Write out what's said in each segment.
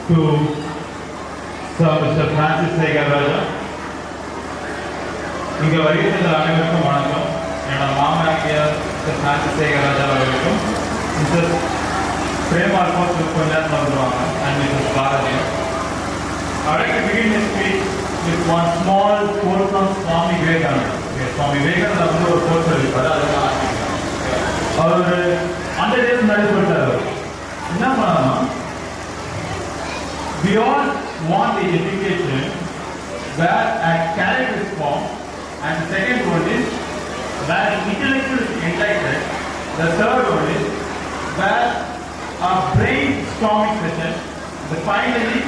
to Sir Mr. Francis Segaraja. இங்கே வருகின்ற அனைவருக்கும் வணக்கம். என்னோட மாமனாகிய Mr. Francis Segaraja அவர்களுக்கும் Mr. Prem Alphonse கொஞ்ச நேரம் வந்துருவாங்க and Mrs. Bharati. I would like to begin this speech with one small quote from Swami Vivekananda. Swami Vivekananda வந்து ஒரு quote சொல்லியிருப்பாரு, அதுதான் அவர் ஒரு 100 days முன்னாடி சொல்லிட்டாரு. என்ன பண்ணணும்னா, we all want the education where a character is formed, and the second one is where the intellectual is enlightened. The third one is where our brainstorming session. But finally,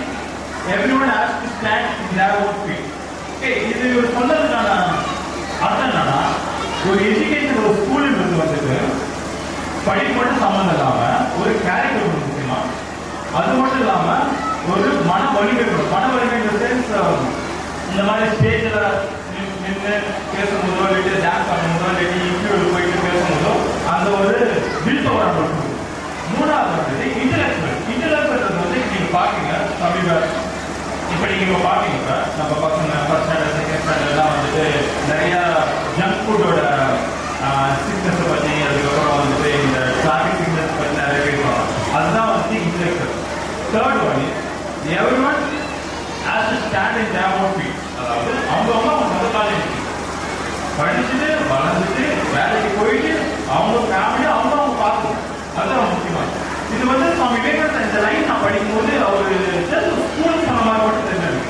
everyone has to stand in their own feet. Okay, இது ஒரு சொன்னதுக்கான அர்த்தம் என்னன்னா, ஒரு education ஒரு ஸ்கூலில் இருந்து வந்துட்டு படிப்போட சம்மந்தம் இல்லாமல் ஒரு கேரக்டர் முக்கியமாக, அது மட்டும் இல்லாமல் ஒரு மன வலிமை சென்ஸ் இந்த மாதிரி ஸ்டேஜில் நின்று பேசும்போதோ இல்லாட்டி டான்ஸ் பண்ணும்போதோ இல்லாட்டி இன்டர்வியூ போயிட்டு பேசும்போதோ அந்த ஒரு வில் பவர் கொடுக்கும். மூணாவது வந்து இன்டலெக்சுவல் வந்து நீங்கள் பார்ப்பீங்க சமீப இப்போ நீங்கள் இப்போ பார்ப்பீங்க, இப்போ நம்ம பசங்க ஃபர்ஸ்ட் ஸ்டாண்டர்ட் செகண்ட் ஸ்டாண்டர்ட்லாம் வந்துட்டு நிறையா ஜங்க் ஃபுட்டோட சிக்னஸை பற்றி, அதுக்கப்புறம் வந்துட்டு இந்த டிராஃபிக் சிக்னஸ் பற்றி நிறைய பேசுவாங்க. அதுதான் வந்து intellectual. Third one is everyone has to stand in their own feet. அதாவது அவங்க சொந்த காலேஜ் படிச்சுட்டு வளர்ந்துட்டு வேலைக்கு போயிட்டு அவங்க ஃபேமிலி அவங்க பார்க்கணும். அதுதான் முக்கியமாக. இது வந்து சுவாமி விவேகானந்தா இந்த லைன் நான் படிக்கும்போது அவர் ஜஸ்ட் ஸ்கூலுக்கு சொன்ன மாதிரி மட்டும் தெரிஞ்சது,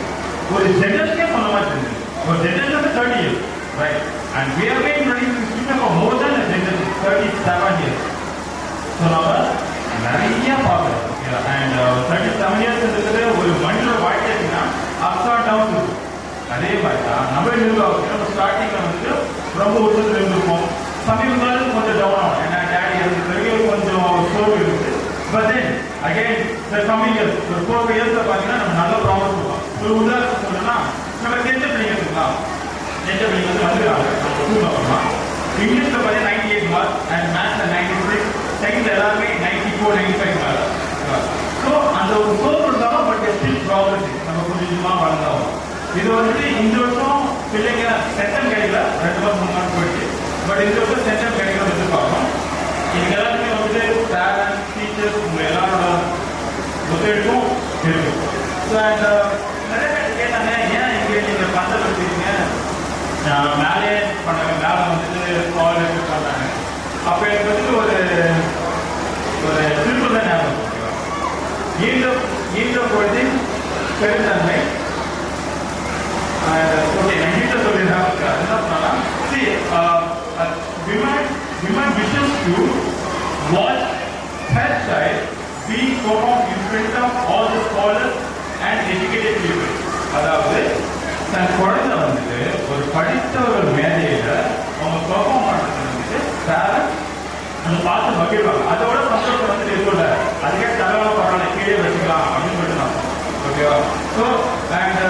ஒரு ஜெனரேஷனே சொன்ன மாதிரி தெரிஞ்சது. ஒரு generation 30 years, right? And we have been running this system for more than a generation, 37 years. So நம்ம நிறைய பார்க்குறோம். அண்ட் 37 years இருக்கிறது ஒரு மனிதனோட வாழ்க்கை அப்படின்னா அப்ஸ் அண்ட் டவுன்ஸ் இருக்கும். அதே மாதிரி தான் நம்ம நிர்வாகம் நம்ம ஸ்டார்டிங்கில் வந்துட்டு ரொம்ப உச்சத்தில் இருந்திருப்போம், சமீப காலம் கொஞ்சம் டவுன் ஆகும். ஏன்னா டேடி இறந்து கொஞ்சம் சோர்வு இருக்குது. But then again coming years ஒரு 4 yearsல பார்த்தீங்கன்னா நம்ம நல்ல ப்ராப்ளம் கொடுப்போம். ஒரு உதாரணம் சொல்லணும்னா நம்ம 10th பிள்ளைங்க இருக்கலாம், 10th பிள்ளைங்க வந்து வந்துருக்காங்க நம்ம ஸ்கூல் பார்க்கலாம். இங்கிலீஷில் பார்த்தீங்கன்னா 98 மார்க் அண்ட் மேத்ஸில் 96, செகண்ட் எல்லாருமே 94, 95 மார்க். ஸோ அந்த ஒரு சோர்வு இருந்தாலும் பட் ஸ்டில் ப்ராக்ரஸ் நம்ம கொஞ்சமாக வளர்ந்தாகும். இது வந்துட்டு இந்த வருஷம் பிள்ளைங்க சென்டம் கிடைக்கல, 2 மார்க் 3 மார்க் போயிடுச்சு. பட் இந்த வருஷம் சென்டம் கிடைக்கல எதிர்பார்க்கணும். இது எல்லாருமே வந்துட்டு பேரண்ட்ஸ் டீச்சர்ஸ் உங்கள் எல்லாரோட ஒத்துழைப்பும் இருக்கு. ஸோ அண்ட் நிறைய பேர் கேட்டாங்க, ஏன் இங்கே நீங்கள் பந்தல் வச்சுருக்கீங்க, மேலே பண்ணாங்க, மேலே வந்துட்டு காலேஜ் பண்ணாங்க. அப்போ எனக்கு வந்துட்டு ஒரு திருப்பூர் தான் ஞாபகம். ஈன்ற பொழுதின் பெருந்தன்மை. ஓகே, நான் வீட்டில் சொல்லிடுறேன். என்ன பண்ணலாம், women wishes to watch her child being performed in front of all the scholars and educated people. அதாவது தன் குழந்தை வந்துட்டு ஒரு படித்தவர்கள் மேடையில் அவங்க பெர்ஃபார்ம் பண்ணுறது வந்துட்டு பேரண்ட்ஸ் நம்ம பார்த்து மகிழ்வாங்க. அதோட சந்தோஷம் வந்துட்டு இருக்கும்ல, அதுக்கே தரவாக பரவாயில்ல கீழே வச்சுக்கலாம் அப்படின்னு சொல்லிட்டு நான் ஓகேவா. ஸோ அண்ட்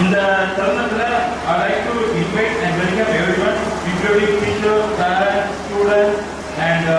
இந்த தருணத்தில் I like to invite and welcome everyone including teachers, parents, students and